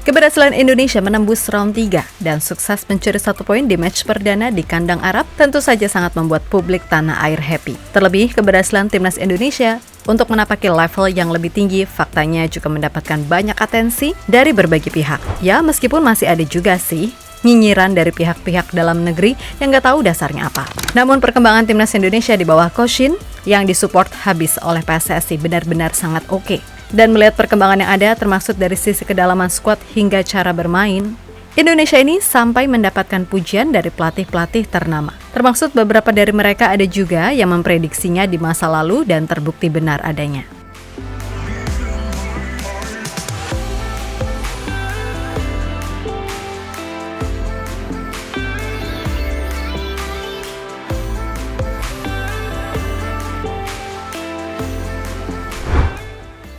Keberhasilan Indonesia menembus round 3 dan sukses mencuri 1 poin di match perdana di kandang Arab tentu saja sangat membuat publik tanah air happy. Terlebih, keberhasilan timnas Indonesia untuk menapaki level yang lebih tinggi faktanya juga mendapatkan banyak atensi dari berbagai pihak. Ya, meskipun masih ada juga sih nyinyiran dari pihak-pihak dalam negeri yang nggak tahu dasarnya apa. Namun perkembangan timnas Indonesia di bawah Coach Shin yang disupport habis oleh PSSI benar-benar sangat oke. Dan melihat perkembangan yang ada termasuk dari sisi kedalaman skuad hingga cara bermain, Indonesia ini sampai mendapatkan pujian dari pelatih-pelatih ternama. Termasuk beberapa dari mereka ada juga yang memprediksinya di masa lalu dan terbukti benar adanya.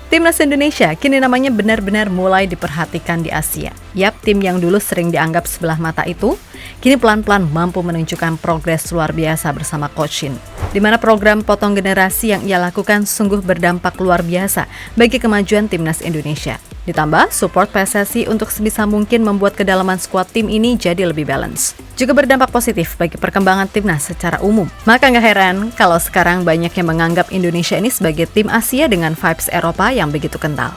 Timnas Indonesia kini namanya benar-benar mulai diperhatikan di Asia. Yap, tim yang dulu sering dianggap sebelah mata itu, kini pelan-pelan mampu menunjukkan progres luar biasa bersama Coach Shin. Di mana program potong generasi yang ia lakukan sungguh berdampak luar biasa bagi kemajuan timnas Indonesia. Ditambah, support PSSI untuk sebisa mungkin membuat kedalaman skuad tim ini jadi lebih balance. Juga berdampak positif bagi perkembangan timnas secara umum. Maka nggak heran kalau sekarang banyak yang menganggap Indonesia ini sebagai tim Asia dengan vibes Eropa yang begitu kental.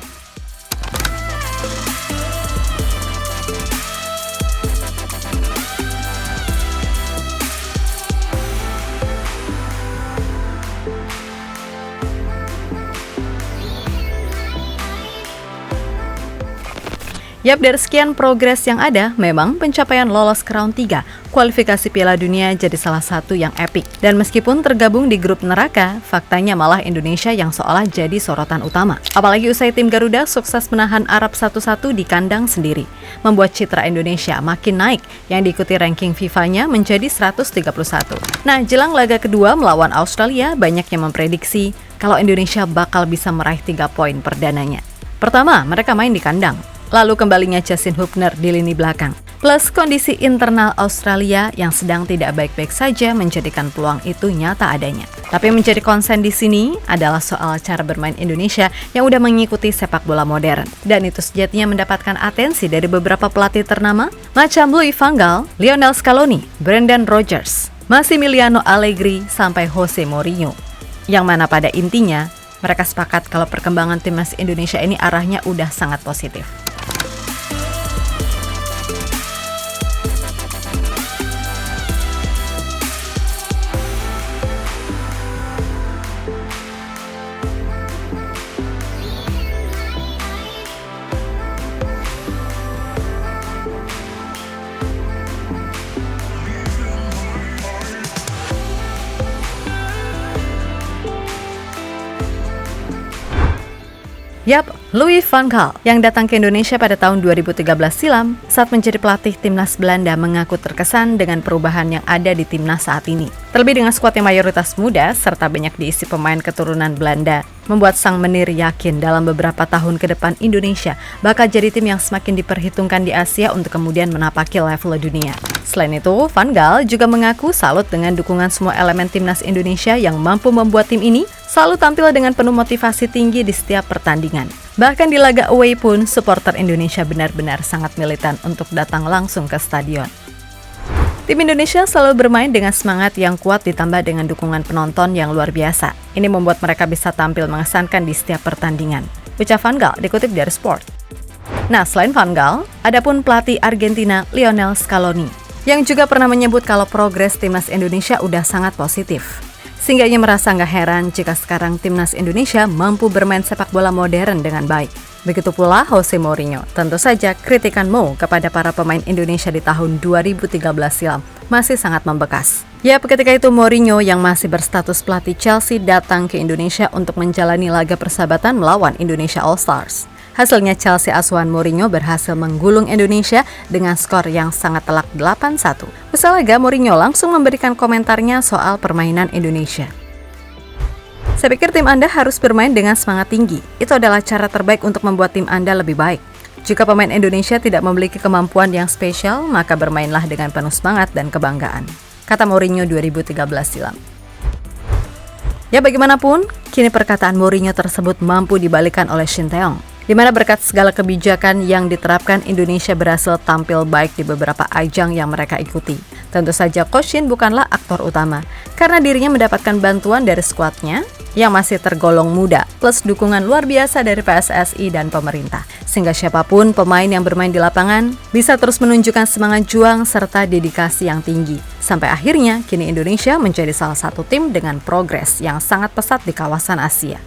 Yap, dari sekian progres yang ada, memang pencapaian lolos ke round 3 kualifikasi Piala Dunia jadi salah satu yang epik. Dan meskipun tergabung di grup neraka, faktanya malah Indonesia yang seolah jadi sorotan utama. Apalagi usai tim Garuda sukses menahan Arab 1-1 di kandang sendiri, membuat citra Indonesia makin naik yang diikuti ranking FIFA-nya menjadi 131. Nah, jelang laga kedua melawan Australia, banyak yang memprediksi kalau Indonesia bakal bisa meraih 3 poin perdananya. Pertama, mereka main di kandang. Lalu kembalinya Justin Hubner di lini belakang. Plus kondisi internal Australia yang sedang tidak baik-baik saja menjadikan peluang itu nyata adanya. Tapi yang menjadi konsen di sini adalah soal cara bermain Indonesia yang udah mengikuti sepak bola modern. Dan itu sejatinya mendapatkan atensi dari beberapa pelatih ternama macam Louis van Gaal, Lionel Scaloni, Brendan Rodgers, Massimiliano Allegri, sampai Jose Mourinho. Yang mana pada intinya mereka sepakat kalau perkembangan timnas Indonesia ini arahnya udah sangat positif. Yap, Louis van Gaal yang datang ke Indonesia pada tahun 2013 silam saat menjadi pelatih timnas Belanda mengaku terkesan dengan perubahan yang ada di timnas saat ini. Terlebih dengan skuad yang mayoritas muda serta banyak diisi pemain keturunan Belanda, membuat sang menir yakin dalam beberapa tahun ke depan Indonesia bakal jadi tim yang semakin diperhitungkan di Asia untuk kemudian menapaki level dunia. Selain itu, Van Gaal juga mengaku salut dengan dukungan semua elemen timnas Indonesia yang mampu membuat tim ini selalu tampil dengan penuh motivasi tinggi di setiap pertandingan. Bahkan di laga away pun, supporter Indonesia benar-benar sangat militan untuk datang langsung ke stadion. Tim Indonesia selalu bermain dengan semangat yang kuat ditambah dengan dukungan penonton yang luar biasa. Ini membuat mereka bisa tampil mengesankan di setiap pertandingan. Ucap Van Gaal dikutip dari Sport. Nah, selain Van Gaal, adapun pelatih Argentina Lionel Scaloni yang juga pernah menyebut kalau progres timnas Indonesia udah sangat positif. Sehingga ia merasa nggak heran jika sekarang timnas Indonesia mampu bermain sepak bola modern dengan baik. Begitu pula Jose Mourinho. Tentu saja kritikan Mo kepada para pemain Indonesia di tahun 2013 silam masih sangat membekas. Ya, ketika itu Mourinho yang masih berstatus pelatih Chelsea datang ke Indonesia untuk menjalani laga persahabatan melawan Indonesia All Stars. Hasilnya Chelsea asuhan Mourinho berhasil menggulung Indonesia dengan skor yang sangat telak 8-1. Usai laga, Mourinho langsung memberikan komentarnya soal permainan Indonesia. Saya pikir tim Anda harus bermain dengan semangat tinggi. Itu adalah cara terbaik untuk membuat tim Anda lebih baik. Jika pemain Indonesia tidak memiliki kemampuan yang spesial, maka bermainlah dengan penuh semangat dan kebanggaan, kata Mourinho 2013 silam. Ya bagaimanapun, kini perkataan Mourinho tersebut mampu dibalikan oleh Shin Tae-yong. di mana berkat segala kebijakan yang diterapkan, Indonesia berhasil tampil baik di beberapa ajang yang mereka ikuti. Tentu saja Coach Shin bukanlah aktor utama, karena dirinya mendapatkan bantuan dari skuadnya yang masih tergolong muda, plus dukungan luar biasa dari PSSI dan pemerintah. Sehingga siapapun pemain yang bermain di lapangan bisa terus menunjukkan semangat juang serta dedikasi yang tinggi. Sampai akhirnya, kini Indonesia menjadi salah satu tim dengan progres yang sangat pesat di kawasan Asia.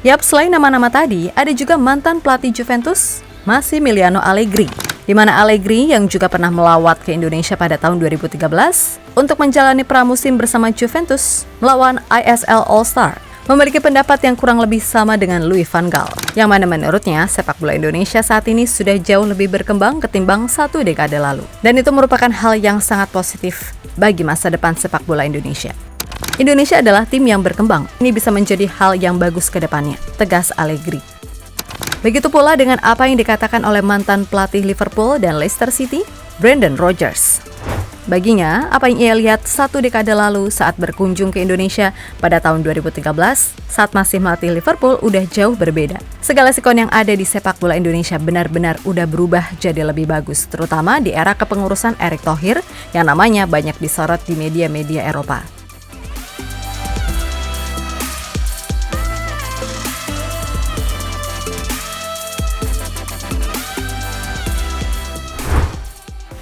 Yap, selain nama-nama tadi, ada juga mantan pelatih Juventus, Massimiliano Allegri, di mana Allegri yang juga pernah melawat ke Indonesia pada tahun 2013 untuk menjalani pramusim bersama Juventus melawan ISL All-Star, memiliki pendapat yang kurang lebih sama dengan Louis van Gaal, yang mana menurutnya sepak bola Indonesia saat ini sudah jauh lebih berkembang ketimbang 1 dekade lalu. Dan itu merupakan hal yang sangat positif bagi masa depan sepak bola Indonesia. Indonesia adalah tim yang berkembang. Ini bisa menjadi hal yang bagus ke depannya, tegas Allegri. Begitu pula dengan apa yang dikatakan oleh mantan pelatih Liverpool dan Leicester City, Brendan Rodgers. Baginya, apa yang ia lihat 1 dekade lalu saat berkunjung ke Indonesia pada tahun 2013, saat masih melatih Liverpool, udah jauh berbeda. Segala sikon yang ada di sepak bola Indonesia benar-benar udah berubah jadi lebih bagus, terutama di era kepengurusan Erick Thohir yang namanya banyak disorot di media-media Eropa.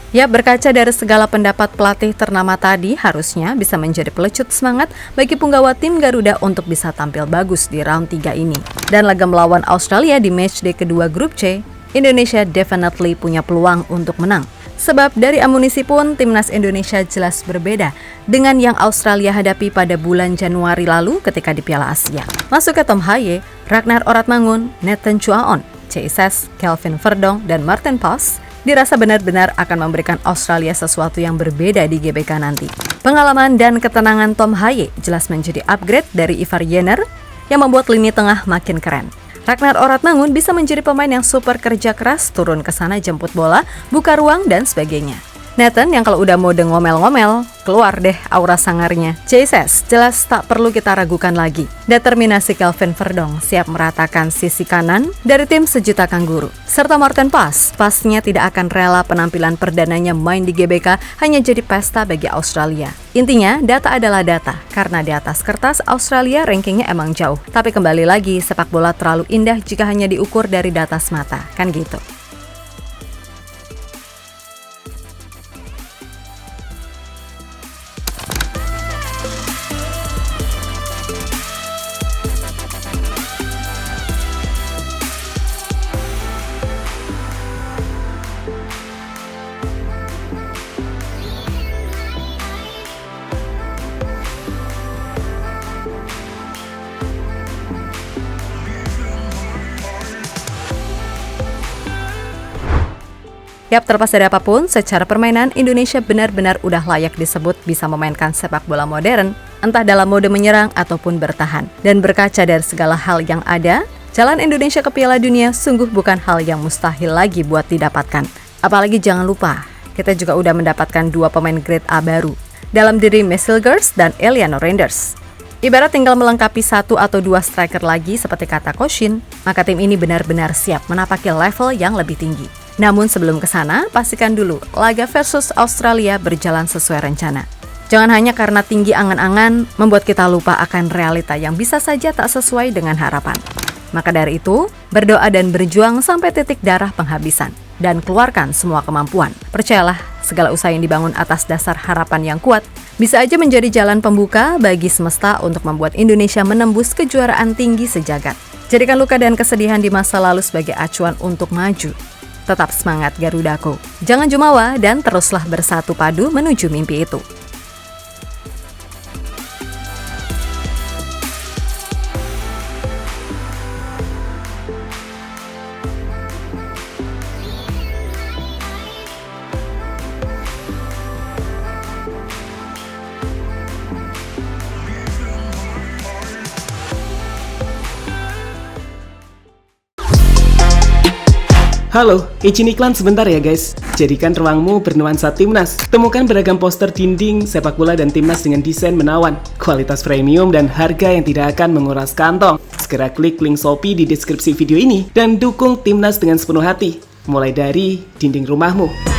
Ya, berkaca dari segala pendapat pelatih ternama tadi, harusnya bisa menjadi pelecut semangat bagi punggawa tim Garuda untuk bisa tampil bagus di round 3 ini. Dan laga melawan Australia di matchday kedua grup C, Indonesia definitely punya peluang untuk menang. Sebab dari amunisi pun, timnas Indonesia jelas berbeda dengan yang Australia hadapi pada bulan Januari lalu ketika di Piala Asia. Masuk ke Tom Haye, Ragnar Oratmangun, Nathan Chuaon, Ceises, Kelvin Verdong, dan Martin Pas dirasa benar-benar akan memberikan Australia sesuatu yang berbeda di GBK nanti. Pengalaman dan ketenangan Tom Haye jelas menjadi upgrade dari Ivar Jenner yang membuat lini tengah makin keren. Ragnar Oratmangun bisa menjadi pemain yang super kerja keras, turun ke sana jemput bola, buka ruang, dan sebagainya. Nathan yang kalau udah mode ngomel-ngomel, keluar deh aura sangarnya. Ceises jelas tak perlu kita ragukan lagi. Determinasi Kelvin Verdong siap meratakan sisi kanan dari tim sejuta kangguru. Serta Martin Pas pastinya tidak akan rela penampilan perdananya main di GBK hanya jadi pesta bagi Australia. Intinya, data adalah data, karena di atas kertas Australia rankingnya emang jauh. Tapi kembali lagi, sepak bola terlalu indah jika hanya diukur dari data semata, kan gitu. Yap, terlepas dari apapun, secara permainan Indonesia benar-benar udah layak disebut bisa memainkan sepak bola modern, entah dalam mode menyerang ataupun bertahan. Dan berkaca dari segala hal yang ada, jalan Indonesia ke Piala Dunia sungguh bukan hal yang mustahil lagi buat didapatkan. Apalagi jangan lupa, kita juga udah mendapatkan 2 pemain grade A baru, dalam diri Messil Girls dan Eliano Reinders. Ibarat tinggal melengkapi 1 atau 2 striker lagi seperti kata Coach Shin, maka tim ini benar-benar siap menapaki level yang lebih tinggi. Namun sebelum ke sana, pastikan dulu laga versus Australia berjalan sesuai rencana. Jangan hanya karena tinggi angan-angan membuat kita lupa akan realita yang bisa saja tak sesuai dengan harapan. Maka dari itu, berdoa dan berjuang sampai titik darah penghabisan dan keluarkan semua kemampuan. Percayalah, segala usaha yang dibangun atas dasar harapan yang kuat bisa aja menjadi jalan pembuka bagi semesta untuk membuat Indonesia menembus kejuaraan tinggi sejagat. Jadikan luka dan kesedihan di masa lalu sebagai acuan untuk maju. Tetap semangat Garudaku. Jangan jumawa dan teruslah bersatu padu menuju mimpi itu. Halo, izin iklan sebentar ya guys. Jadikan ruangmu bernuansa timnas. Temukan beragam poster dinding, sepak bola dan timnas dengan desain menawan, kualitas premium dan harga yang tidak akan menguras kantong. Segera klik link Shopee di deskripsi video ini dan dukung timnas dengan sepenuh hati. Mulai dari dinding rumahmu.